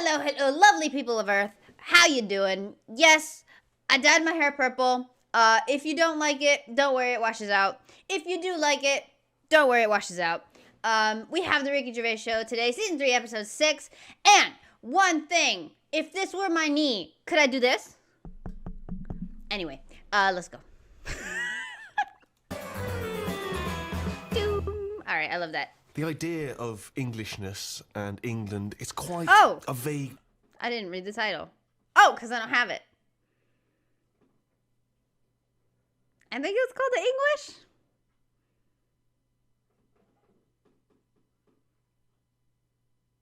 Hello, hello, lovely people of Earth. How you doing? Yes, I dyed my hair purple. If you don't like it, don't worry, it washes out. If you do like it, don't worry, it washes out. We have the Ricky Gervais Show today, season 3, episode 6. And one thing, if this were my knee, could I do this? Anyway, let's go. All right, I love that. The idea of Englishness and England, it's quite a vague... I didn't read the title. Oh, because I don't have it. I think it's called The English.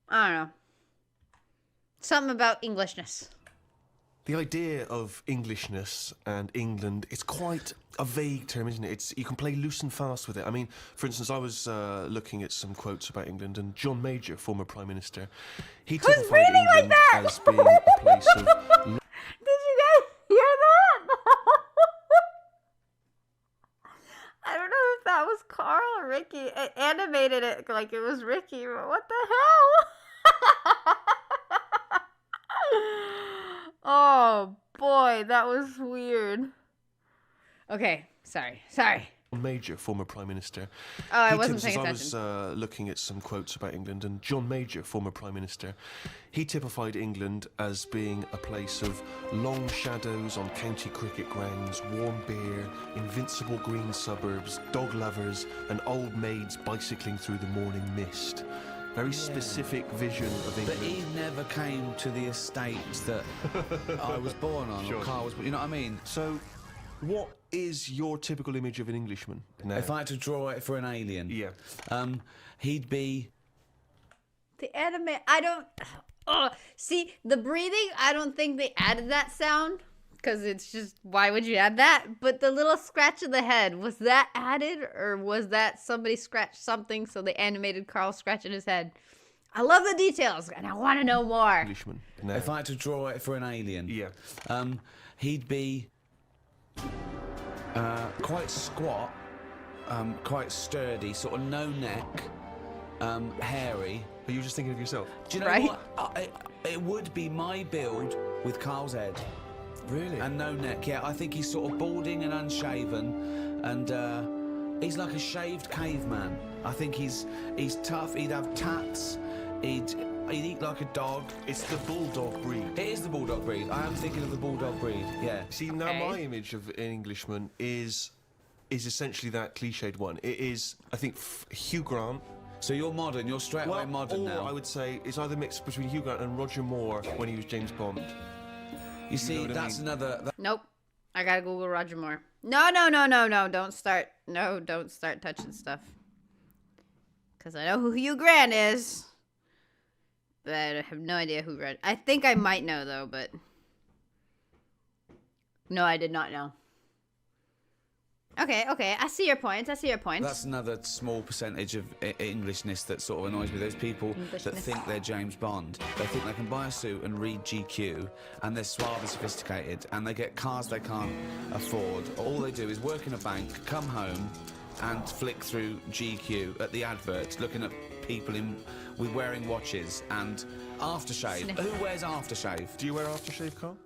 I don't know. Something about Englishness. The idea of Englishness and England, it's quite a vague term, isn't it? You can play loose and fast with it. I mean, for instance, I was looking at some quotes about England, and John Major, former Prime Minister, he typified England like as being a place of... Did you guys hear that? I don't know if that was Carl or Ricky. It animated it like it was Ricky, but what the hell? Oh, boy, that was weird. Okay, sorry. Major, former Prime Minister. Oh, I wasn't paying I attention. was looking at some quotes about England, and John Major, former Prime Minister, he typified England as being a place of long shadows on county cricket grounds, warm beer, invincible green suburbs, dog lovers, and old maids bicycling through the morning mist. Very specific vision of England. But he never came to the estate that I was born on, or Carl was, you know what I mean? So, what is your typical image of an Englishman now? If I had to draw it for an alien, he'd be... The anime, I don't... Oh, see, the breathing, I don't think they added that sound. Because it's just, why would you add that? But the little scratch of the head, was that added? Or was that somebody scratched something so they animated Carl scratching his head? I love the details, and I want to know more. Englishman. No. If I had to draw it for an alien, he'd be quite squat, quite sturdy, sort of no neck, hairy. Are you just thinking of yourself? Do you know what? It would be my build with Carl's head. Really? And no neck, yeah. I think he's sort of balding and unshaven, and he's like a shaved caveman. I think he's tough. He'd have tats. He'd eat like a dog. It's the bulldog breed. It is the bulldog breed. I am thinking of the bulldog breed. Yeah. See, now my image of an Englishman is essentially that cliched one. It is, I think, Hugh Grant. So you're modern. You're straight away modern now. I would say it's either mixed between Hugh Grant and Roger Moore when he was James Bond. You see, that's another... Nope. I gotta Google Roger Moore. No. Don't start. No, don't start touching stuff. Because I know who Hugh Grant is. But I have no idea who Roger... I think I might know, though, but... No, I did not know. Okay. I see your points. That's another small percentage of Englishness that sort of annoys me. Those people that think they're James Bond. They think they can buy a suit and read GQ, and they're suave and sophisticated, and they get cars they can't afford. All they do is work in a bank, come home, and flick through GQ at the adverts, looking at people with wearing watches and aftershave. Who wears aftershave? Do you wear aftershave, Carl?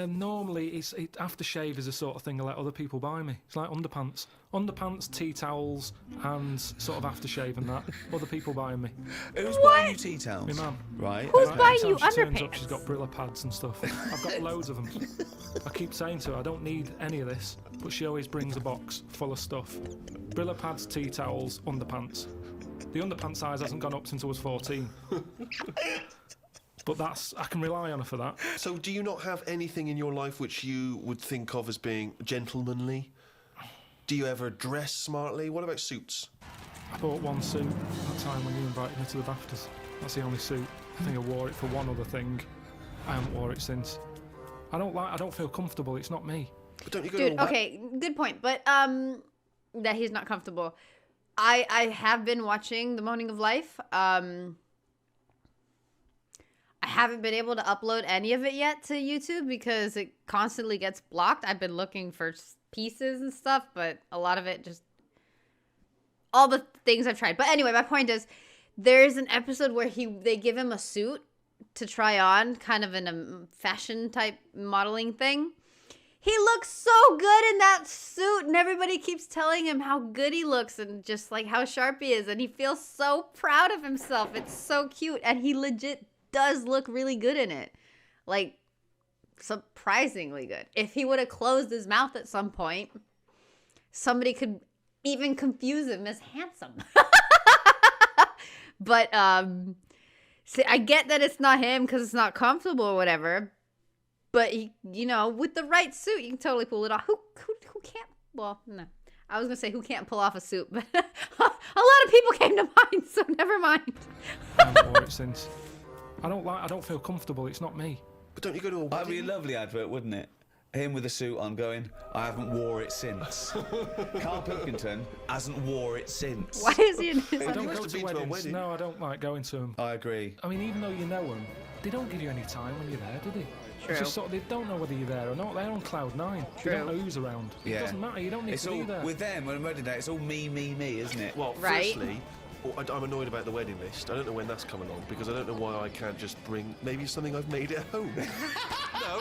Normally, aftershave is the sort of thing I let other people buy me. It's like underpants, tea towels, and sort of aftershave and that. Other people buying me. Who's buying you tea towels? My mum. Right. Who's buying you she turns up, underpants? she's got Brilla pads and stuff. I've got loads of them. I keep saying to her, I don't need any of this, but she always brings a box full of stuff. Brilla pads, tea towels, underpants. The underpants size hasn't gone up since I was 14. But I can rely on her for that. So do you not have anything in your life which you would think of as being gentlemanly? Do you ever dress smartly? What about suits? I bought one suit that time when you invited me to the BAFTAs. That's the only suit. I think I wore it for one other thing. I haven't wore it since. I don't feel comfortable. It's not me. But don't you go Dude, okay, good point. But that he's not comfortable. I have been watching The Moaning of Life. I haven't been able to upload any of it yet to YouTube because it constantly gets blocked. I've been looking for pieces and stuff, but a lot of it just... All the things I've tried. But anyway, my point is, there's an episode where they give him a suit to try on, kind of in a fashion type modeling thing. He looks so good in that suit, and everybody keeps telling him how good he looks and just like how sharp he is, and he feels so proud of himself. It's so cute, and he legit does look really good in it. Like, surprisingly good. If he would have closed his mouth at some point, somebody could even confuse him as handsome. But see, I get that it's not him because it's not comfortable or whatever. But he, you know, with the right suit, you can totally pull it off. Who can't? Well, no. I was gonna say who can't pull off a suit, but a lot of people came to mind, so never mind. I haven't worn it since. I don't feel comfortable. It's not me. But don't you go to a wedding? That'd be a lovely advert, wouldn't it? Him with a suit on going, I haven't wore it since. Carl Pilkington hasn't wore it since. Why is he in his? I don't nice go to to be to a weddings. wedding. No, I don't like going to them. I agree. I mean, even though you know them, they don't give you any time when you're there, do they? True. It's just sort of, they don't know whether you're there or not. They're on cloud nine. True. They don't know who's around. Yeah. It doesn't matter. You don't need It's to all, be there. with them, on wedding day, it's all me, isn't it? Well, Right. firstly, I'm annoyed about the wedding list. I don't know when that's coming on because I don't know why I can't just bring maybe something I've made at home. No.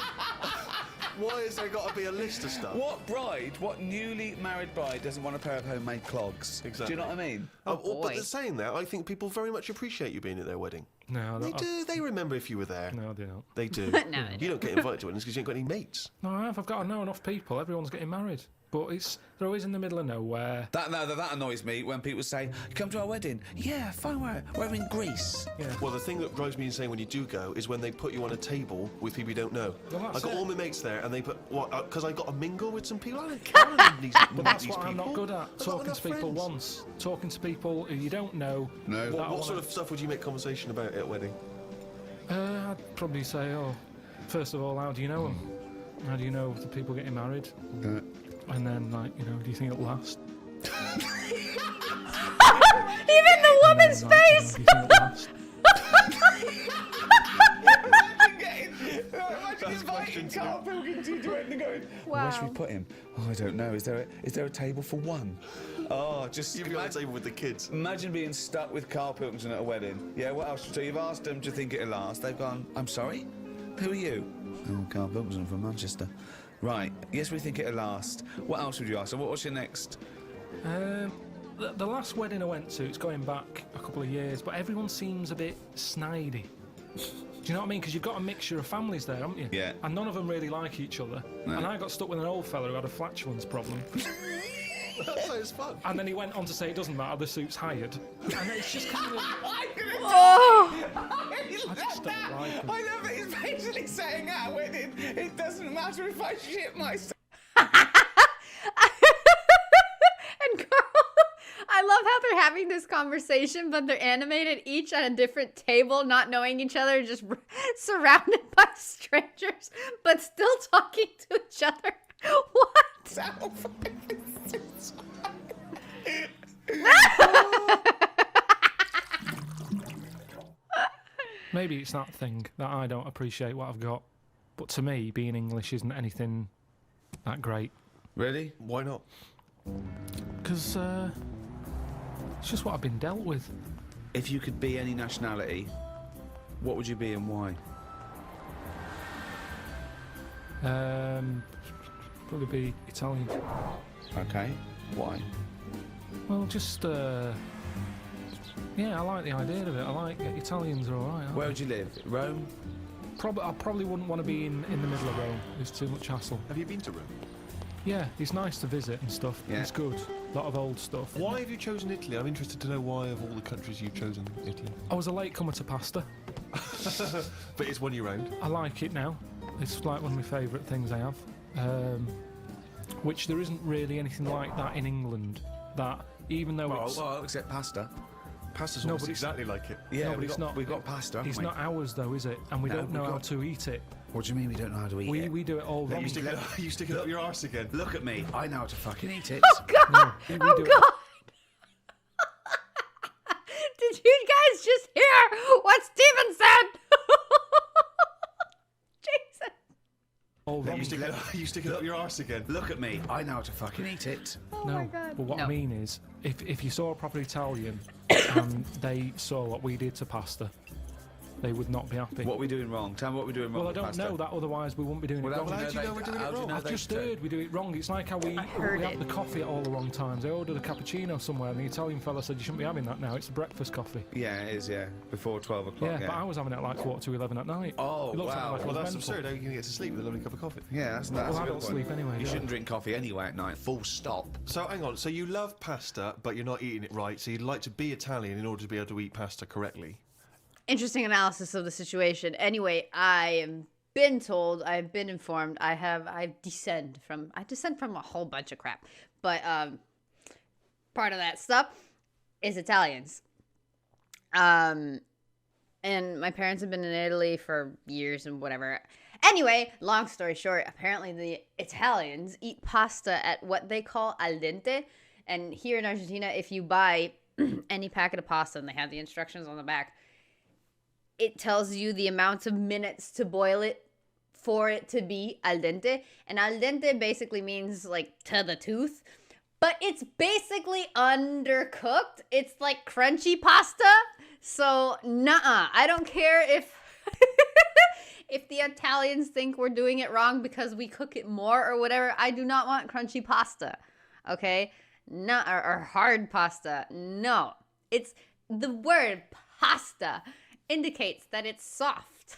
Why has there got to be a list of stuff? What newly married bride doesn't want a pair of homemade clogs? Exactly. Do you know what I mean? Oh, but boy. saying that, I think people very much appreciate you being at their wedding. No, They do. They remember if you were there. No, they don't. They do. No, they You don't get invited to weddings because you ain't got any mates. No, I have. I've got to know enough people. Everyone's getting married. But they're always in the middle of nowhere. That annoys me when people say, come to our wedding. Yeah, fine, we're in Greece. Yeah. Well, the thing that drives me insane when you do go is when they put you on a table with people you don't know. Well, that's I got it. all my mates there, and they put because I got to mingle with some people. I don't care. I don't need these, But that's these what I'm not people. good at. I've got Talking enough to people friends. once. Talking to people who you don't know. No. What sort of stuff would you make conversation about at a wedding? I'd probably say, first of all, how do you know them? How do you know the people getting married? And then, like, you know, do you think it'll last? Even the woman's And then, like, face. do you think it'll last? Imagine inviting Carl Pilkington to wedding and going, where should we Wow. put him? Oh, I don't know. Is there a table for one? Oh, just You'd be on the table with the kids. imagine being stuck with Carl Pilkington at a wedding. Yeah, what else? So you've asked them, do you think it'll last? They've gone, I'm sorry? Who are you? Oh, Carl Pilkington from Manchester. Right, yes, we think it'll last. What else would you ask? So what's your next? The last wedding I went to, it's going back a couple of years, but everyone seems a bit snidey. Do you know what I mean? Because you've got a mixture of families there, haven't you? Yeah. And none of them really like each other. No. And I got stuck with an old fella who had a flatulence problem. That sounds fun. And then he went on to say it doesn't matter, the suit's hired. And it's just kind of... Oh, I just don't like him. I love it. He's basically saying at a wedding, it doesn't matter if I shit myself. and Carl, I love how they're having this conversation, but they're animated each at a different table, not knowing each other, just surrounded by strangers, but still talking to each other. What? Maybe it's that thing that I don't appreciate what I've got. But to me, being English isn't anything that great. Really? Why not? Because it's just what I've been dealt with. If you could be any nationality, what would you be and why? Probably be Italian. Okay. Why? Well, just yeah, I like the idea of it. I like it. Italians are alright. Where would you live? Rome? I probably wouldn't want to be in the middle of Rome. It's too much hassle. Have you been to Rome? Yeah, it's nice to visit and stuff. Yeah. It's good. A lot of old stuff. Why have you chosen Italy? I'm interested to know why of all the countries you've chosen Italy. I was a late comer to pasta. But it's one year round. I like it now. It's like one of my favourite things I have. Which there isn't really anything like that in England. That even though it's Well, except pasta. Pasta's No, almost but it's- exactly like it. Yeah, No, but it's not. We've got pasta, haven't it's we? not ours though, is it? And we No, don't know we've how got- to eat it. What do you mean we don't know how to eat it? We do it all wrong. You stick it up your arse again. Look at me. I know how to fucking eat it. Oh, God. No, we Oh, do it- God. Did you guys just hear what Steven said? Jason. all wrong. You stick it up your arse again. Look at me. I know how to fucking eat it. Oh, No, my God. but what No. I mean is, if you saw a proper Italian and they saw what we did to pasta, they would not be happy. What are we doing wrong? Tell me what we're doing wrong. Well, I with don't pasta. know that, otherwise we wouldn't be doing it wrong. How do you know we're doing it wrong? I've just heard we do it wrong. It's like how we have the coffee at all the wrong times. I ordered a cappuccino somewhere and the Italian fella said you shouldn't be having that now. It's a breakfast coffee. Yeah, it is, yeah. Before 12 o'clock, Yeah, but I was having it at like 11:15 at night. Oh, It looks wow. like I Well, was that's mental. absurd. How are you going to get to sleep with a lovely cup of coffee? Yeah, that's Well, a I good don't point. sleep anyway. You do I? shouldn't drink coffee anyway at night. Full stop. So hang on. So you love pasta, but you're not eating it right. So you'd like to be Italian in order to be able to eat pasta correctly. Interesting analysis of the situation. Anyway, I am been told, I've been informed, I descend from a whole bunch of crap. But part of that stuff is Italians. And my parents have been in Italy for years and whatever. Anyway, long story short, apparently the Italians eat pasta at what they call al dente. And here in Argentina, if you buy any packet of pasta and they have the instructions on the back, it tells you the amount of minutes to boil it for it to be al dente. And al dente basically means like to the tooth. But it's basically undercooked. It's like crunchy pasta. So, nuh-uh. I don't care if if the Italians think we're doing it wrong because we cook it more or whatever. I do not want crunchy pasta. Okay? No, or hard pasta. No. It's the word pasta indicates that it's soft.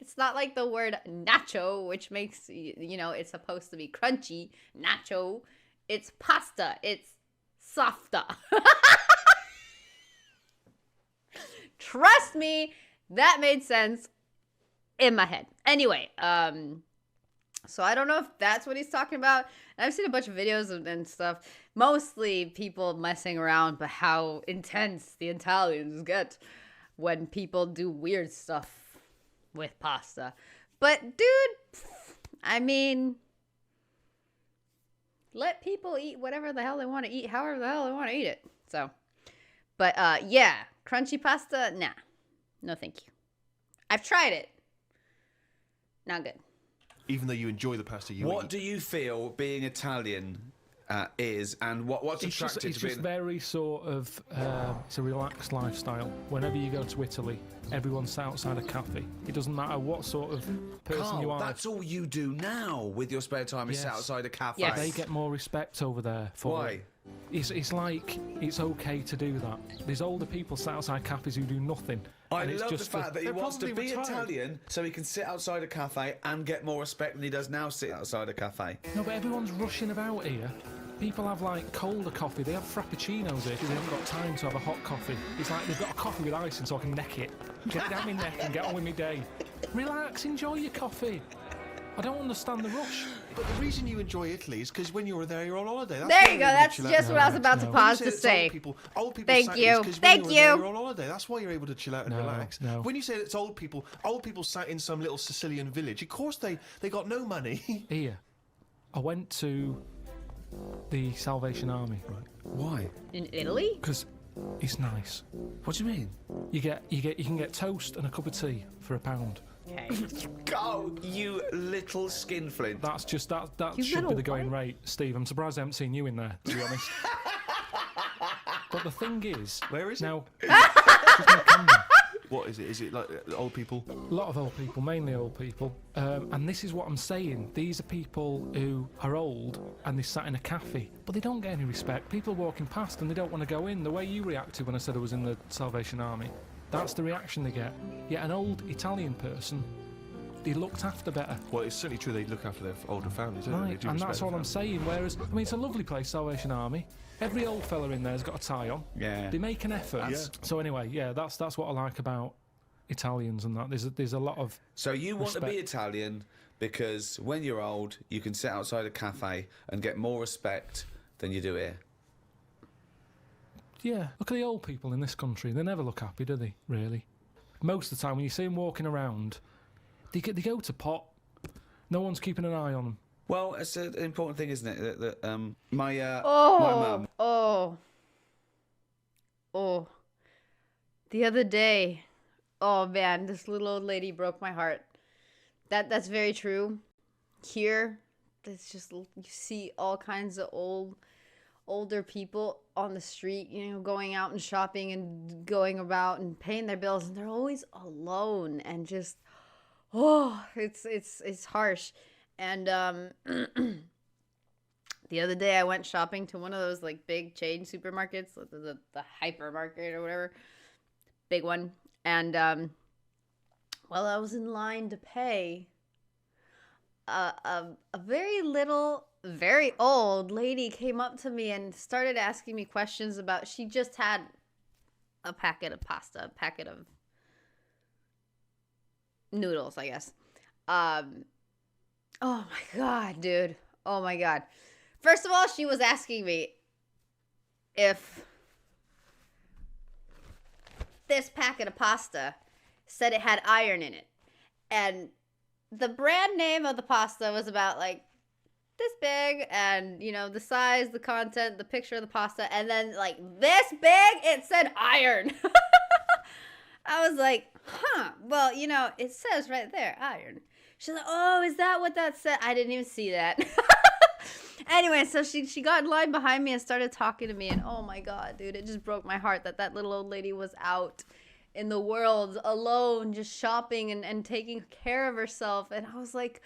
It's not like the word nacho, which makes, it's supposed to be crunchy. Nacho. It's pasta. It's softa. Trust me, that made sense in my head. Anyway, so I don't know if that's what he's talking about. I've seen a bunch of videos and stuff. Mostly people messing around, but how intense the Italians get when people do weird stuff with pasta. But dude, I mean, let people eat whatever the hell they want to eat, however the hell they want to eat it. So, but yeah, crunchy pasta, nah, no thank you. I've tried it. Not good. Even though you enjoy the pasta you What eat. do you feel being Italian is, and what's It's attractive just to being... very sort of, it's a relaxed lifestyle. Whenever you go to Italy, everyone's sat outside a cafe. It doesn't matter what sort of person Carl, you are. that's all you do now with your spare time is sit Yes. outside a cafe. Yes. They get more respect over there. For Why? it. It's like it's okay to do that. There's older people sat outside cafes who do nothing. I and it's love just the fact that he they're wants to probably be retired. Italian so he can sit outside a cafe and get more respect than he does now sit outside a cafe. No, but everyone's rushing about here. People have like colder coffee. They have frappuccinos here because they haven't got time to have a hot coffee. It's like they've got a coffee with ice in so I can neck it. Get it down my neck and get on with my day. Relax, enjoy your coffee. I don't understand the rush. But the reason you enjoy Italy is because when you were there, you're on holiday. That's There why you you're go. able to That's chill out. just what I was about to No. pause When to you say say. it's old people Thank sat you. is 'cause when Thank you were there, you. you're on holiday. That's why you're able to chill out and No, relax. no. When you say it's old people sat in some little Sicilian village. Of course they got no money. Here, I went to the Salvation Army Why? In Italy? because it's nice. What do you mean? You can get toast and a cup of tea for £1. Okay. Go, you little skinflint. That's just that You should be little the going what? rate, Steve. I'm surprised I haven't seen you in there, to be honest. But the thing is, Where is it? now, just near Camden. What is it? Is it like old people? A lot of old people, mainly old people. And this is what I'm saying. These are people who are old and they sat in a cafe, but they don't get any respect. People walking past and they don't want to go in. The way you reacted when I said I was in the Salvation Army, that's the reaction they get. Yet an old Italian person, they looked after better. Well, it's certainly true they look after their older families, don't they? They Right, do and respect that's their all I'm families. saying. Whereas, I mean, it's a lovely place, Salvation Army. Every old fella in there's got a tie on. Yeah. They make an effort. Yeah. So anyway, yeah, that's what I like about Italians and that. There's a lot of So you want to be Respect. Italian because when you're old, you can sit outside a cafe and get more respect than you do here. yeah. Look at the old people in this country. They never look happy, do they? Really. Most of the time, when you see them walking around, they go to pot. No one's keeping an eye on them. Well, it's an important thing, isn't it? That my Oh, mum. oh. The other day, oh man, this little old lady broke my heart. That's very true. Here, it's just you see all kinds of old older people on the street, going out and shopping and going about and paying their bills, and they're always alone and just, it's harsh. And the other day I went shopping to one of those like big chain supermarkets, the hypermarket or whatever, big one. And while I was in line to pay, a very old lady came up to me and started asking me questions about, she just had a packet of pasta, a packet of noodles, I guess. Oh my God, dude. Oh my God. First of all, she was asking me if this packet of pasta said it had iron in it. And the brand name of the pasta was about like this big, and the size, the content, the picture of the pasta, and then like this big, it said iron. I was like, well, it says right there, iron. She's like, oh, is that what that said? I didn't even see that. Anyway, so she got in line behind me and started talking to me, and oh my God, dude, it just broke my heart that little old lady was out in the world alone, just shopping and taking care of herself. And I was like,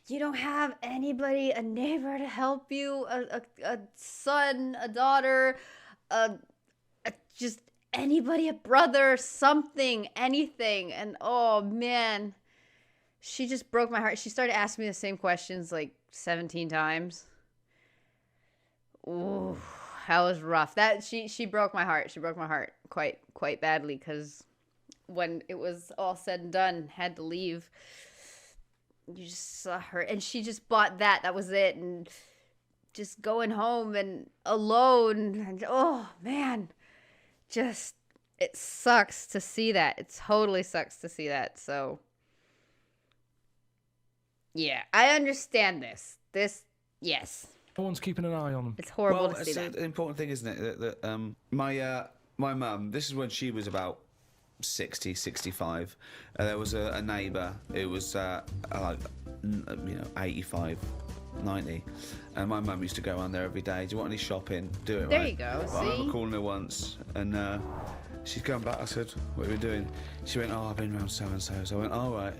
you don't have anybody, a neighbor to help you, a son, a daughter, just anybody, a brother, something, anything. And oh man, she just broke my heart. She started asking me the same questions like 17 times. Ooh, that was rough. She broke my heart. She broke my heart quite badly, because when it was all said and done, had to leave, you just saw her, and she just bought that. That was it, and just going home and alone, and oh man, just it sucks to see that. It totally sucks to see that. So yeah, I understand this. Yes. No one's keeping an eye on them. It's horrible to see that. It's an important thing, isn't it? That my mum, this is when she was about 60, 65. There was a neighbour who was like 85, 90, and my mum used to go around there every day. Do you want any shopping? Do it. There right? you go. Well, I remember See? calling her once, and she's come back. I said, "What are we doing?" She went, "Oh, I've been around so and so." So I went, "All right."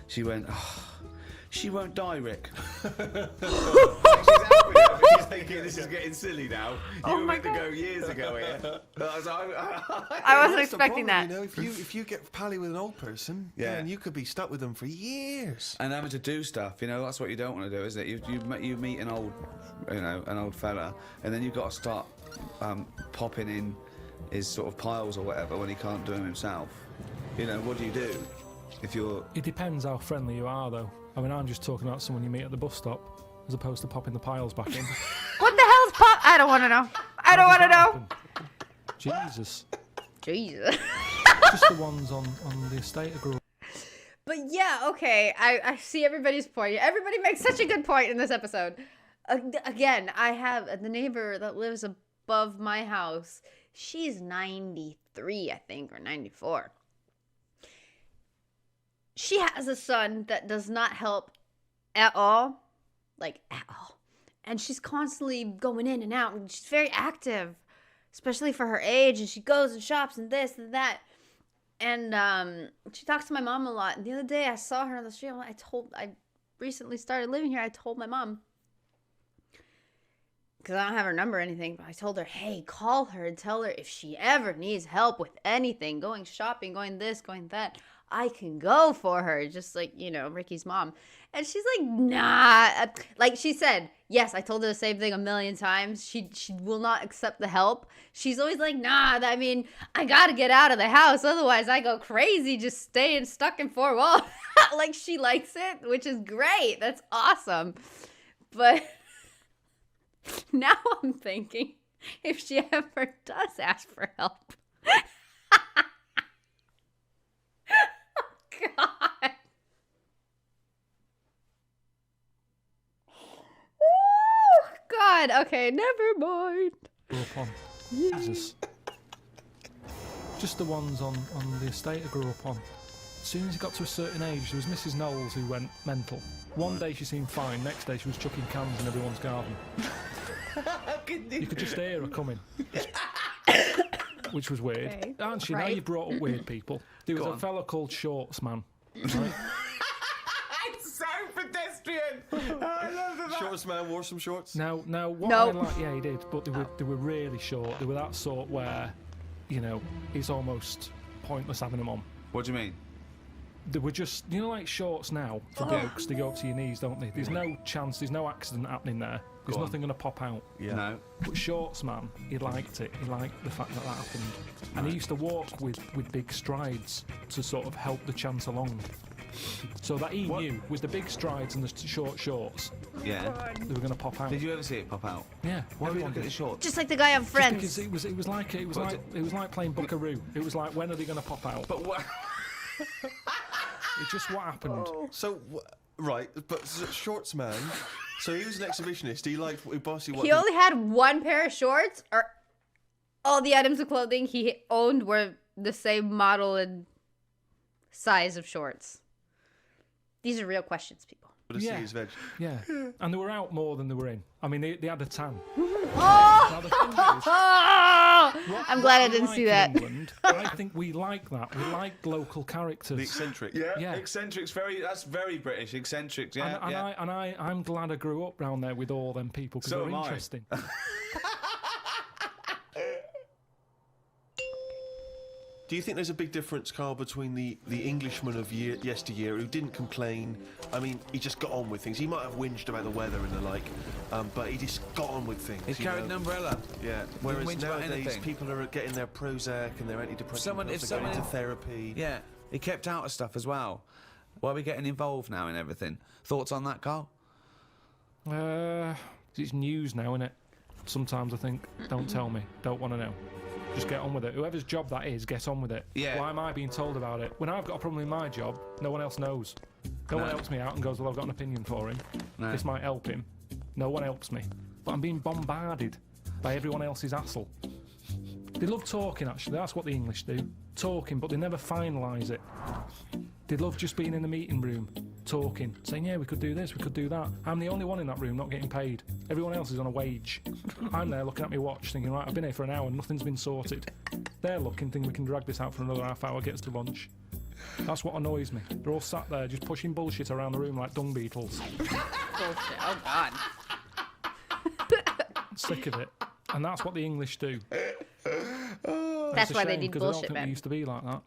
She went, "Oh, she won't die, Rick." She's thinking this is getting silly now. You were meant to go years ago here. I wasn't expecting that. If you get pally with an old person, then you could be stuck with them for years. And having to do stuff, that's what you don't want to do, isn't it? You meet an old fella, and then you've got to start popping in his sort of piles or whatever when he can't do them himself. What do you do if you're? It depends how friendly you are, though. I mean, I'm just talking about someone you meet at the bus stop, as opposed to popping the piles back in. What the hell's pop? I don't want to know. I don't want to know. Jesus. Just the ones on the estate I grew up. But yeah, okay. I see everybody's point. Everybody makes such a good point in this episode. Again, I have the neighbor that lives above my house. She's 93, I think, or 94. She has a son that does not help at all. Like, at all. And she's constantly going in and out, and she's very active, especially for her age, and she goes and shops and this and that. And she talks to my mom a lot. And the other day I saw her on the street. I recently started living here. I told my mom, because I don't have her number or anything, but I told her, hey, call her and tell her if she ever needs help with anything, going shopping, going this, going that, I can go for her, just like, Ricky's mom. And she's like, nah. Like she said, yes, I told her the same thing a million times. She will not accept the help. She's always like, nah, I gotta get out of the house. Otherwise I go crazy just staying stuck in four walls. Like she likes it, which is great. That's awesome. But now I'm thinking, if she ever does ask for help, God. Oh, God. Okay, never mind. Grew up on. Jesus. Just the ones on the estate I grew up on. As soon as it got to a certain age, there was Mrs. Knowles who went mental. One day she seemed fine, next day she was chucking cans in everyone's garden. You could just hear her coming. Which was weird. Okay. Aren't you? Now Right. you brought up weird people. There was a fella called Shorts Man. Right? It's so pedestrian. I love that. Shorts man wore some shorts. Now, what No. I like, yeah, he did, but they were really short. They were that sort where, you know, it's almost pointless having them on. What do you mean? They were just, you know, like shorts now for blokes. They go up to your knees, don't they? There's no chance. There's no accident happening there. There's Go on. nothing going to pop out. Yeah. No. But Shorts Man, he liked it. He liked the fact that happened. And he used to walk with big strides to sort of help the chance along. So that he knew, with the big strides and the short shorts, Yeah. they were going to pop out. Did you ever see it pop out? Yeah. Why were you everyone looking at the did. shorts? Just like the guy on Friends. Because it was like playing Buckaroo. It was like, when are they going to pop out? But what? It's just what happened. So, right, but shorts man. So he was an exhibitionist. He liked basically what He only had one pair of shorts, or all the items of clothing he owned were the same model and size of shorts. These are real questions, people. to see his veg. Yeah. And they were out more than they were in. I mean, they had a tan. Oh! Now, the thing is, I'm glad I we didn't like see that. in England, I think we like that. We like local characters. The eccentric. Yeah. Eccentrics, that's very British. Eccentrics, yeah. I'm glad I grew up round there with all them people because So they're am I. interesting. Do you think there's a big difference, Carl, between the Englishman of yesteryear who didn't complain? I mean, he just got on with things. He might have whinged about the weather and the like, but he just got on with things. He carried an umbrella. Yeah. Whereas whinge about nowadays, anything. people are getting their Prozac and their antidepressants. If Going someone- into therapy. Yeah, he kept out of stuff as well. Why are we getting involved now in everything? Thoughts on that, Carl? It's news now, innit? Sometimes I think, don't tell me, don't want to know. Just get on with it. Whoever's job that is, get on with it. Yeah. Why am I being told about it? When I've got a problem in my job, no one else knows. No one helps me out and goes, well, I've got an opinion for him. No. This might help him. No one helps me. But I'm being bombarded by everyone else's hassle. They love talking, actually. That's what the English do. Talking, but they never finalise it. They love just being in the meeting room, talking, saying, yeah, we could do this, we could do that. I'm the only one in that room not getting paid. Everyone else is on a wage. I'm there looking at my watch, thinking, right, I've been here for an hour and nothing's been sorted. They're looking, thinking we can drag this out for another half hour, get us to lunch. That's what annoys me. They're all sat there just pushing bullshit around the room like dung beetles. Bullshit. Oh, God. Sick of it. And that's what the English do. That's It's a why they shame, need 'cause I don't bullshit think men. we used to be like that.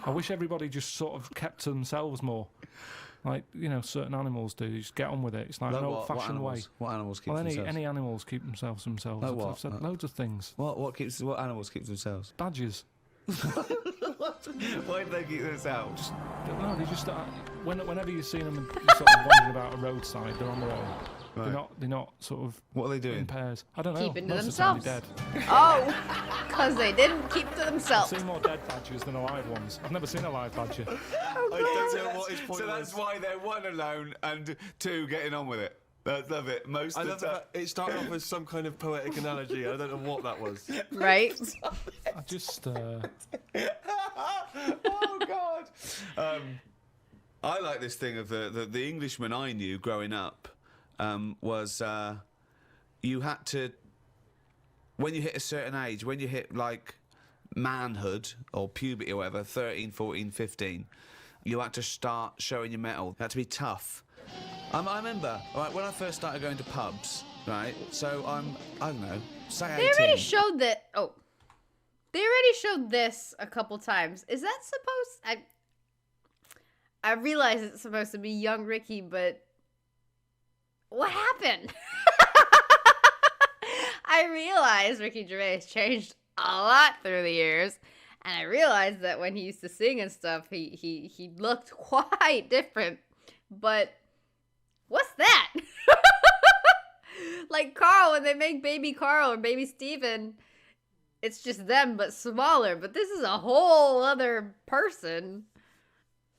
I wish everybody just sort of kept to themselves more. Like, you know, certain animals do. Just get on with it. It's like an old-fashioned way. What animals keep Well, themselves? any animals keep themselves themselves. Like I've what? said loads of things. What animals keep themselves? Badgers. Why do they keep themselves? No, they just whenever you've seen them sort of wandering about a roadside, they're on their own. Right. They're not sort of What are they in doing? pairs. I don't know. Keeping to Most of the time themselves. they're dead. Oh, because they didn't keep to I've themselves. seen more dead badgers than alive ones. I've never seen a live badger. I don't know what his point So that's was. why they're one alone and two getting on with it. I love it. Most I of love the time. that it started off as some kind of poetic analogy. I don't know what that was. Right? I just Oh God! I like this thing of the Englishman I knew growing up was you had to, when you hit a certain age, when you hit like manhood or puberty or whatever, 13, 14, 15, you had to start showing your mettle. You had to be tough. I remember, right, when I first started going to pubs, right, so I don't know, say 18. They already showed that. Oh. They already showed this a couple times. Is that supposed... I realize it's supposed to be young Ricky, but... What happened? I realize Ricky Gervais changed a lot through the years. And I realized that when he used to sing and stuff, he looked quite different. But... What's that? Like Carl, when they make Baby Carl or Baby Steven... It's just them, but smaller. But this is a whole other person.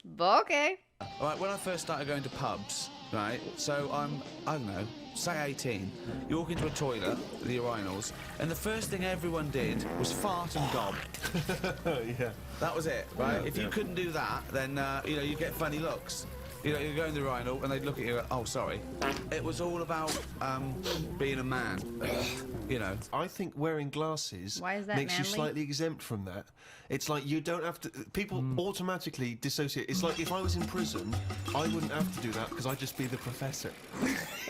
But okay. Right, when I first started going to pubs, right, so I don't know, say 18, you walk into a toilet, the urinals, and the first thing everyone did was fart and gob. Yeah. That was it, right? If you couldn't do that, then, you know, you get funny looks. You know, you go in the urinal and they'd look at you and go, oh, sorry. It was all about being a man, you know. I think wearing glasses Why is that makes you manly? slightly exempt from that. It's like you don't have to... People automatically dissociate. It's like if I was in prison, I wouldn't have to do that because I'd just be the professor.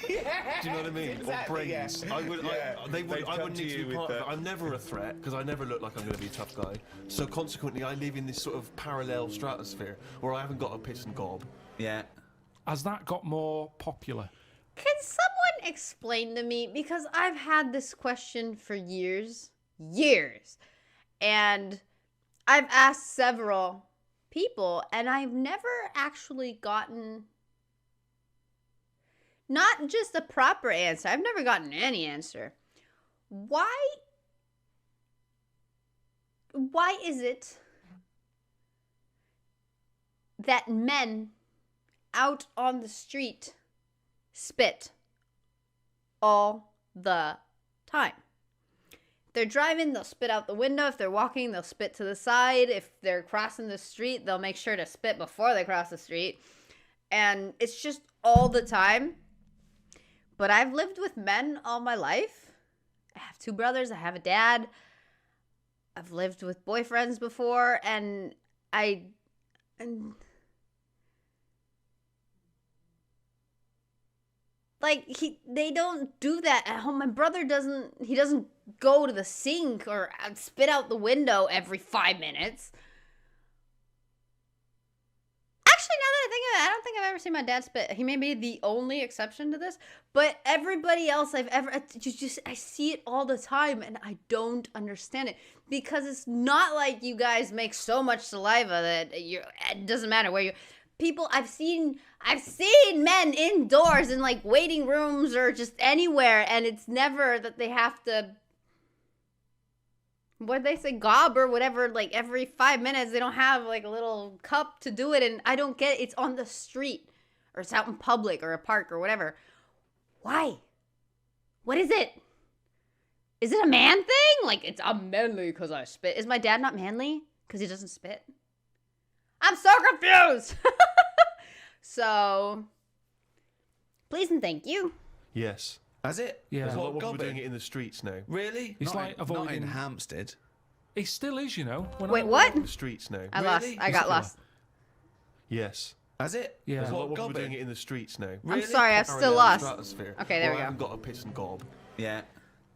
Yeah, Do you know what I mean? exactly, Or brains. yeah. I would. Yeah. They would. They'd I come wouldn't to need to you be with part of the- it. I'm never a threat because I never look like I'm going to be a tough guy. So consequently, I live in this sort of parallel stratosphere where I haven't got a piss and gob. Yeah. Has that got more popular? Can someone explain to me, because I've had this question for years, and I've asked several people, and I've never actually gotten not just a proper answer. I've never gotten any answer. Why is it that men out on the street spit all the time? If they're driving, they'll spit out the window. If they're walking, they'll spit to the side. If they're crossing the street, they'll make sure to spit before they cross the street. And it's just all the time. But I've lived with men all my life. I have 2 brothers. I have a dad. I've lived with boyfriends before, and like they don't do that at home. My brother doesn't go to the sink or spit out the window every 5 minutes. Actually, now that I think of it, I don't think I've ever seen my dad spit. He may be the only exception to this, but everybody else I've ever I see it all the time, and I don't understand it, because it's not like you guys make so much saliva that it doesn't matter where you. People, I've seen men indoors in like waiting rooms or just anywhere, and it's never that they have to, what they say, gob or whatever, like every 5 minutes. They don't have like a little cup to do it, and I don't get it. It's on the street, or it's out in public or a park or whatever. Why? What is it? Is it a man thing? Like, I'm manly because I spit. Is my dad not manly because he doesn't spit? I'm so confused. So, please and thank you. Yes. Has it? Yeah. There's a lot of people gobbing? doing it in the streets now. Really? It's not like in, not in avoiding- Hampstead. He still is, you know. Wait, what? In the streets now. I Really? got lost. Yes. Has it? Yeah. There's a lot of people gobbing? doing it in the streets now. I'm Really? sorry, I've still Parallel lost. stratosphere Okay, there where we I go. haven't got a piss and gob. Yeah.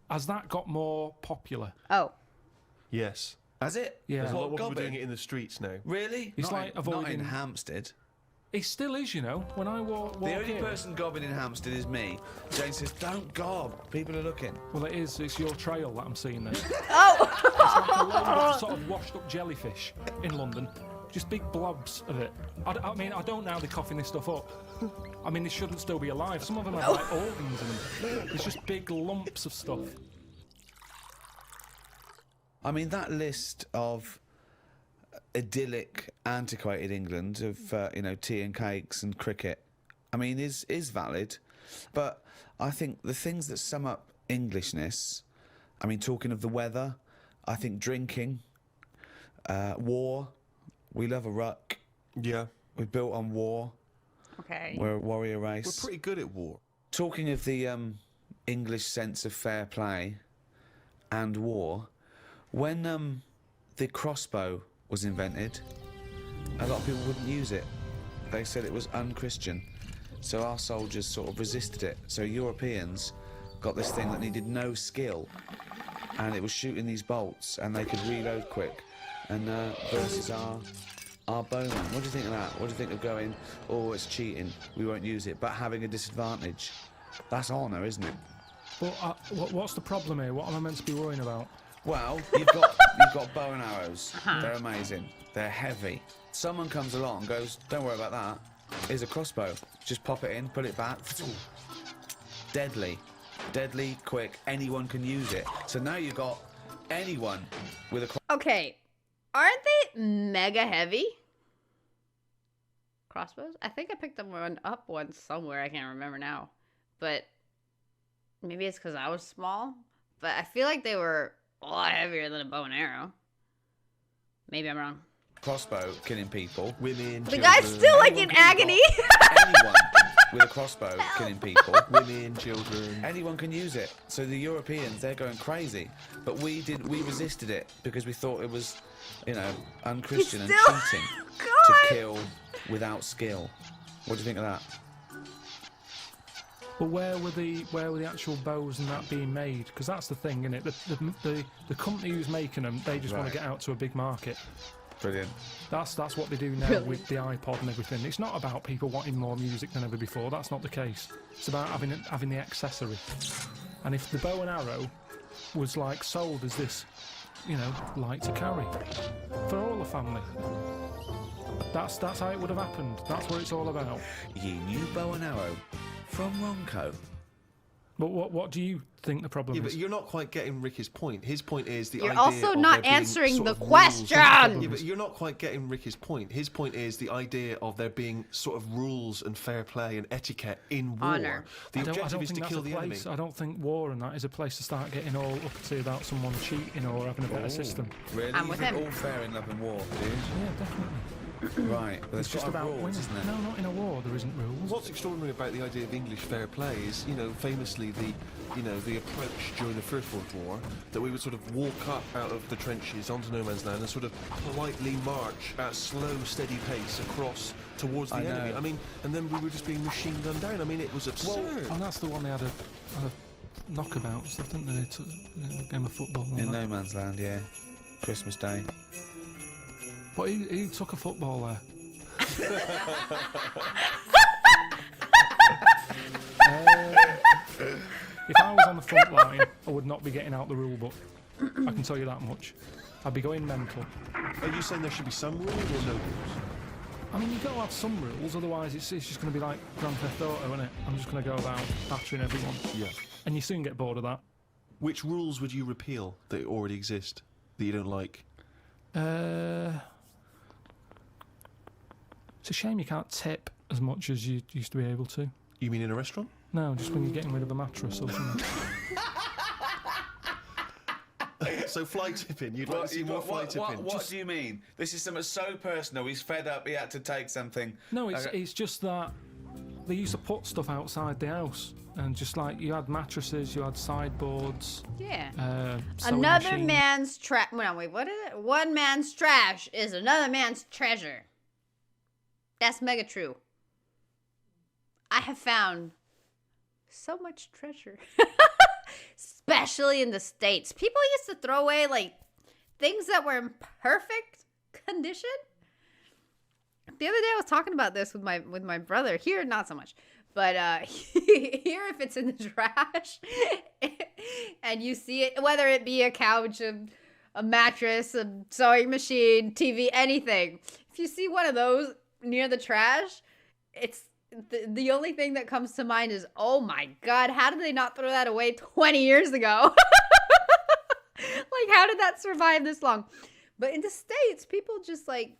Has that got more popular? Oh. Yes. Has it? Yeah. There's a lot of people gobbing? doing it in the streets now. Really? It's not like in, not in avoiding- Hampstead. He still is, you know. When I walk The only in, person gobbing in Hampstead is me. Jane says, don't gob. People are looking. well, it is. It's your trail that I'm seeing there. Oh. It's like a load of sort of washed up jellyfish in London. Just big blobs of it. I mean, I don't know how they're coughing this stuff up. I mean, they shouldn't still be alive. Some of them have like organs in them. It's just big lumps of stuff. I mean, that list of idyllic, antiquated England of, tea and cakes and cricket, I mean, is valid. But I think the things that sum up Englishness, I mean, talking of the weather, I think drinking, war, we love a ruck. Yeah. We're built on war. Okay. We're a warrior race. We're pretty good at war. Talking of the English sense of fair play and war, when the crossbow was invented, a lot of people wouldn't use it. They said it was unchristian. So our soldiers sort of resisted it. So Europeans got this thing that needed no skill, and it was shooting these bolts, and they could reload quick. And versus our bowmen. What do you think of that? What do you think of going, oh, it's cheating, we won't use it, but having a disadvantage? That's honour, isn't it? But what's the problem here? What am I meant to be worrying about? Well, you've got bow and arrows. They're amazing. They're heavy. Someone comes along and goes, don't worry about that. Here's a crossbow. Just pop it in, put it back. Deadly. Deadly, quick. Anyone can use it. So now you've got anyone with a Okay. Aren't they mega heavy? Crossbows? I think I picked them one up once somewhere. I can't remember now. But maybe it's because I was small. But I feel like they were a lot heavier than a bow and arrow. Maybe I'm wrong. crossbow killing people. Women, The guy's still like in agony. Anyone with a crossbow killing people. women, children. Anyone can use it. So the Europeans, they're going crazy. But we resisted it because we thought it was, you know, unchristian and cheating to kill without skill. What do you think of that? But where were the actual bows and that being made? Because that's the thing, isn't it? The company who's making them, they just want to get out to a big market. Brilliant. That's what they do now with the iPod and everything. It's not about people wanting more music than ever before. That's not the case. It's about having the accessory. And if the bow and arrow was like sold as this, you know, light to carry for all the family, that's how it would have happened. That's what it's all about. Ye new bow and arrow from Ronco. But what do you think the problem Yeah, is? but you're not quite getting Ricky's point. His point is the You're idea also of not there being answering sort the of rules. question. Yeah, but you're not quite getting Ricky's point. His point is the idea of there being sort of rules and fair play and etiquette in war. Honor. The I don't objective is think to that's kill a the enemy. place. I don't think war and that is a place to start getting all uppity about someone cheating or having a better system. Really? I'm You with think him. all fair in love and war, do you? Yeah, definitely. Right, but It's just about rules, winning. isn't it? No, not in a war. There isn't rules. What's extraordinary about the idea of English fair play is, you know, famously the approach during the First World War that we would sort of walk up out of the trenches onto no man's land and sort of politely march at a slow, steady pace across towards the I enemy. know. I mean, and then we were just being machine gunned down. I mean, it was absurd. And that's the one they had a knockabout and stuff, didn't they? They took a game of football. And In all that. no man's land, yeah. Christmas Day. But he took a football there. If I was on the front line, I would not be getting out the rule book. I can tell you that much. I'd be going mental. Are you saying there should be some rules or no rules? I mean, you've got to have some rules, otherwise it's just going to be like Grand Theft Auto, isn't it? I'm just going to go about battering everyone. Yeah. And you soon get bored of that. Which rules would you repeal that already exist that you don't like? It's a shame you can't tip as much as you used to be able to. You mean in a restaurant? No, just when you're getting rid of a mattress or something. So fly tipping, you'd like to see more fly tipping. What do you mean? This is something so personal. He's fed up. He had to take something. No, it's just that they used to put stuff outside the house, and just like you had mattresses, you had sideboards. Yeah. Sewing Another machine. man's trash. No, wait, what is it? One man's trash is another man's treasure. That's mega true. I have found so much treasure. Especially in the States. People used to throw away, like, things that were in perfect condition. The other day I was talking about this with my brother. Here, not so much. But here, if it's in the trash and you see it, whether it be a couch, a mattress, a sewing machine, TV, anything. If you see one of those near the trash, it's the only thing that comes to mind is, oh my God, how did they not throw that away 20 years ago? Like, how did that survive this long? But in the States, people just like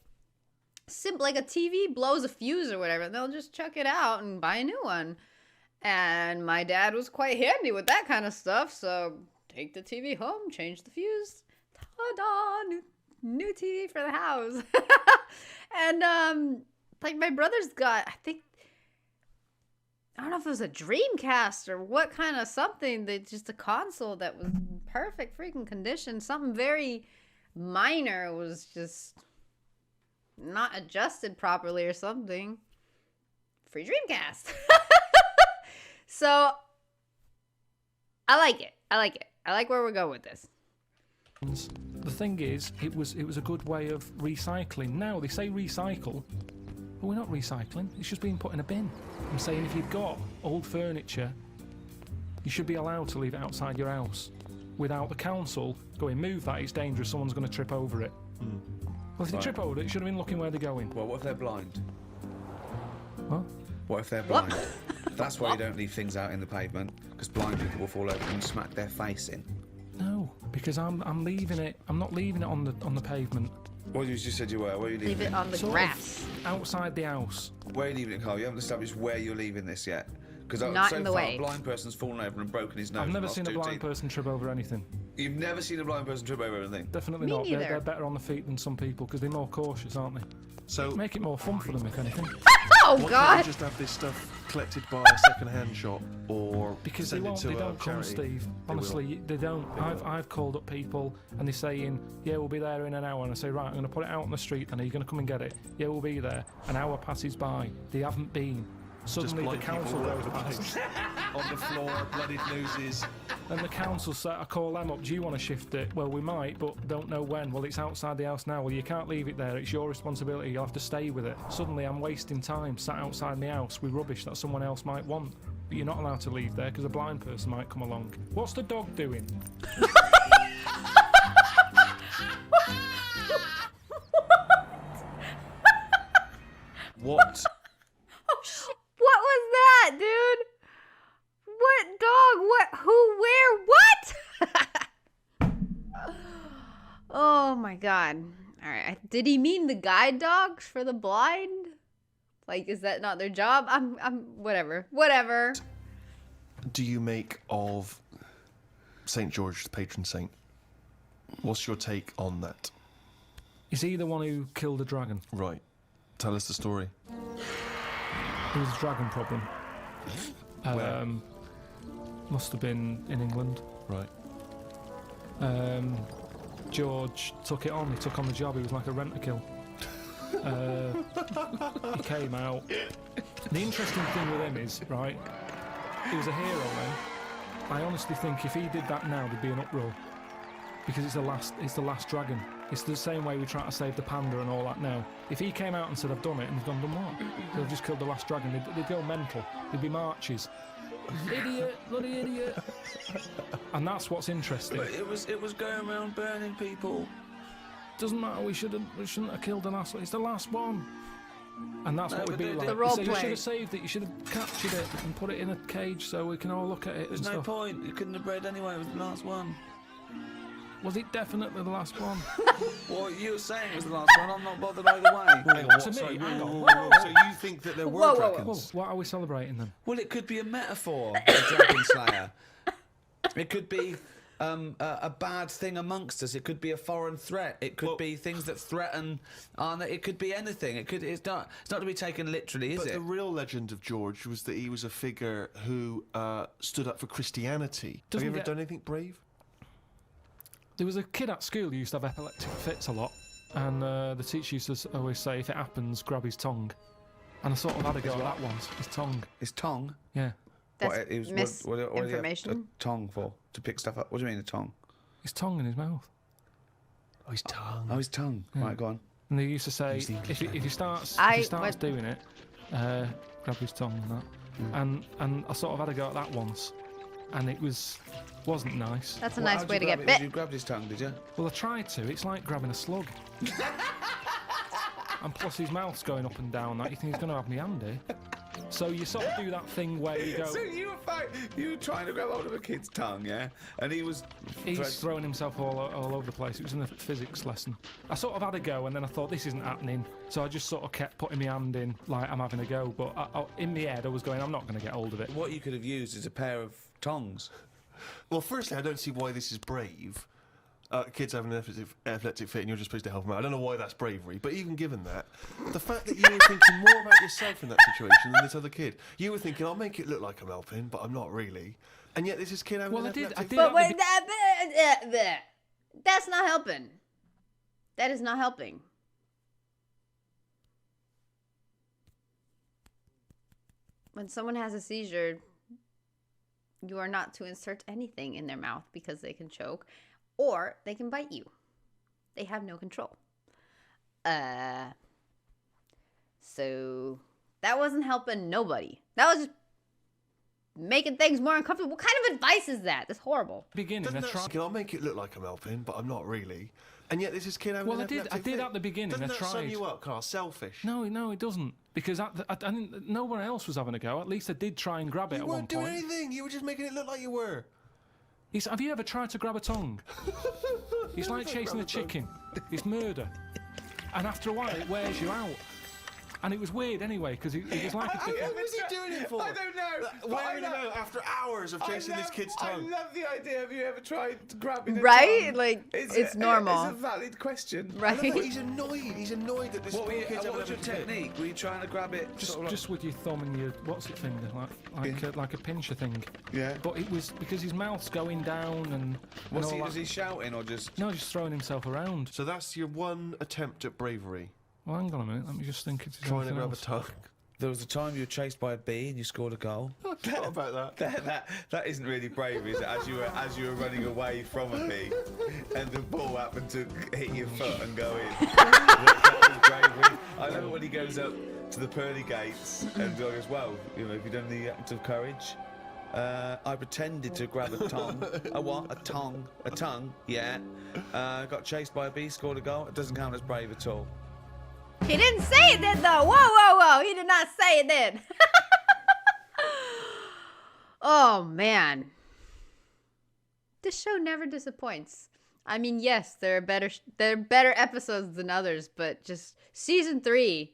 a TV blows a fuse or whatever, and they'll just chuck it out and buy a new one. And my dad was quite handy with that kind of stuff, so take the TV home, change the fuse, ta-da, new TV for the house. And like my brother's got, I don't know if it was a Dreamcast or what kind of something, just a console that was perfect freaking condition. Something very minor was just not adjusted properly or something. Free Dreamcast. So I like it. I like where we're going with this. The thing is, it was a good way of recycling. Now they say recycle, but we're not recycling. It's just being put in a bin. I'm saying if you've got old furniture, you should be allowed to leave it outside your house without the council going, move that, it's dangerous, someone's going to trip over it. Well, if they trip over it, should have been looking where they're going. Well, what if they're blind? What? What if they're What? blind? That's why you don't leave things out in the pavement, because blind people will fall over and smack their face in. No, because I'm leaving it. I'm not leaving it on the pavement. Well, you just said you were. Where are you leaving Leave it on the Sort of grass. outside the house. Where are you leaving it, Carl? You haven't established where you're leaving this yet. Because not so in the far, way. a blind person's fallen over and broken his nose. I've never and seen a lost 2 blind teeth. person trip over anything. You've never seen a blind person trip over anything? Definitely Me not. neither. They're better on the feet than some people because they're more cautious, aren't they? So Make it more fun for them, if anything. Oh why can't God! you just have this stuff collected by a second-hand shop or Because they send it won't. to They a don't come, charity? Steve. They will. Honestly, they don't. I've called up people and they're saying, "Yeah, we'll be there in an hour." And I say, "Right, I'm going to put it out on the street. And are you going to come and get it?" "Yeah, we'll be there." An hour passes by. They haven't been. Suddenly, the blind people council all over goes the past. place. On the floor, bloodied noses. And the council said, I call them up, "Do you want to shift it?" "Well, we might, but don't know when." "Well, it's outside the house now." "Well, you can't leave it there. It's your responsibility. You'll have to stay with it." Suddenly, I'm wasting time sat outside my house with rubbish that someone else might want. But you're not allowed to leave there because a blind person might come along. What's the dog doing? What? What was that, dude? What dog? What? Who? Where? What? Oh my God! All right. Did he mean the guide dogs for the blind? Like, is that not their job? I'm. Whatever. Whatever. Do you make of St. George, the patron saint? What's your take on that? Is he the one who killed the dragon? Right. Tell us the story. There was a dragon problem. Where? Must have been in England. Right. George took it on. He took on the job. He was like a rent-a-kill. He came out. The interesting thing with him is, right, he was a hero then. I honestly think if he did that now, there'd be an uproar. Because it's the last dragon. It's the same way we try to save the panda and all that now. If he came out and said, "I've done it," and he's gone, "Done what?" "They've just killed the last dragon," they'd go mental. There'd be marches. "Idiot, bloody idiot." And that's what's interesting. But it was going around burning people. Doesn't matter, we shouldn't have killed the last one. It's the last one. And that's No, what but we'd be like. The role So you play. should have saved it, you should have captured it and put it in a cage so we can all look at it There's and no stuff. point. You couldn't have bred anyway. It was the last one. Was it definitely the last one? Well, you were saying it was the last one. I'm not bothered either way. Hang on, To me, sorry, hang on. whoa. So you think that there were Whoa, whoa, whoa. dragons? Well, what are we celebrating then? Well, it could be a metaphor, a dragon slayer. It could be a bad thing amongst us. It could be a foreign threat. It could be things that threaten. It could be anything. It's not to be taken literally, is But it? the real legend of George was that he was a figure who stood up for Christianity. Doesn't Have you ever get- done anything brave? There was a kid at school who used to have epileptic fits a lot, and the teacher used to always say, "If it happens, grab his tongue." And I sort of had a go at that once. His tongue. His tongue. Yeah. That's what do you have misinformation. a tongue for? To pick stuff up? What do you mean a tongue? His tongue in his mouth. Oh, his tongue. Oh, his tongue. Right, go on. And they used to say, Use the English if he starts went- doing it, grab his tongue and that. And I sort of had a go at that once, and it wasn't nice. That's a Well, nice how'd way you to grab get it? bit. You grabbed his tongue, did you? Well, I tried to. It's like grabbing a slug. And plus his mouth's going up and down. Like you think he's going to have me hand here. So you sort of do that thing where you go. So you were trying to grab hold of a kid's tongue, yeah? And he's He's throwing himself all over the place. It was in the physics lesson. I sort of had a go, and then I thought this isn't happening. So I just sort of kept putting my hand in, like I'm having a go. But in my head, I was going, I'm not going to get hold of it. What you could have used is a pair of tongs. Well, firstly, I don't see why this is brave. Kids having an epileptic fit and you're just supposed to help them out. I don't know why that's bravery, but even given that, the fact that you were thinking more about yourself in that situation than this other kid. You were thinking, I'll make it look like I'm helping, but I'm not really. And yet this is kid having Well, an I did- epileptic I did- fit. But wait, that's not helping. That is not helping. When someone has a seizure, you are not to insert anything in their mouth because they can choke or they can bite you. They have no control. So that wasn't helping nobody. That was just making things more uncomfortable. What kind of advice is that? That's horrible. Beginning, Doesn't I that tried. suck? I'll make it look like I'm helping, but I'm not really. And yet this is kid having Well, an I did epileptic fit. at the beginning. Doesn't I that sum tried. you up, Carl? Selfish. No, it doesn't. Because I didn't, no one else was having a go. At least I did try and grab it You at one weren't doing point. anything. You were just making it look like you were. Have you ever tried to grab a tongue? It's like chasing a chicken. It's murder. And after a while, it wears you out. And it was weird anyway, because he was like a What different... was he doing it for? I don't know. Wearing him out after hours of chasing this kid's tongue. I love the idea. Have you ever tried grabbing a Right? tongue? Like, it's normal. It's a valid question. Right. He's annoyed. He's annoyed that this What poor kid's was having your a fit. technique? Were you trying to grab it? Just with your thumb and your what's it finger, like a pincher thing. Yeah. But it was because his mouth's going down and Was all he, that. was he shouting or just? No, just throwing himself around. So that's your one attempt at bravery. Well, hang on a minute. Let me just think. It's Trying to grab a tongue. There was a time you were chased by a bee and you scored a goal. I forgot about that. That isn't really bravery, is it? As you were running away from a bee, and the ball happened to hit your foot and go in. That was bravery. I know when he goes up to the pearly gates and goes, "Well, you know, have you done the act of courage?" I pretended to grab a tongue. A what? A tongue? A tongue? Yeah. Got chased by a bee, scored a goal. It doesn't count as brave at all. He didn't say it then, though. Whoa. He did not say it then. Oh, man. This show never disappoints. I mean, yes, there are better episodes than others, but just season 3.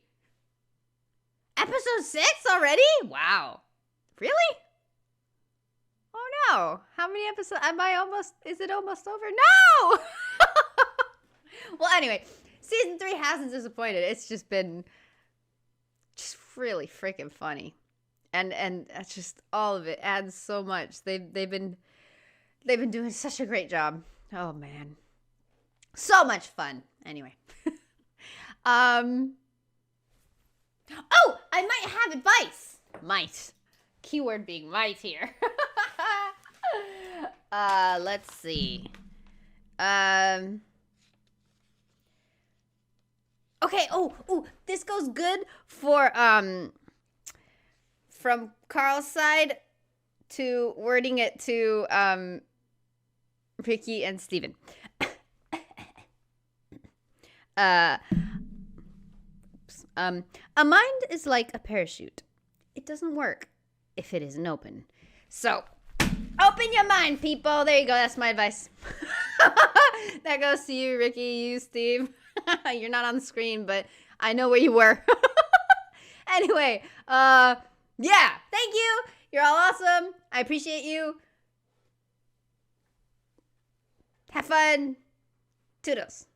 Episode 6 already? Wow. Really? Oh, no. How many episodes? Is it almost over? No! Well, anyway. Season 3 hasn't disappointed. It's just been really freaking funny. And that's just all of it adds so much. They've been doing such a great job. Oh man. So much fun. Anyway. Oh, I might have advice. Might. Keyword being might here. Let's see. Okay, this goes good for, from Carl's side to wording it to, Ricky and Steven. A mind is like a parachute. It doesn't work if it isn't open. So, open your mind, people. There you go. That's my advice. That goes to you, Ricky, you, Steve. You're not on the screen, but I know where you were. Anyway, yeah, thank you. You're all awesome. I appreciate you. Have fun. Toodles.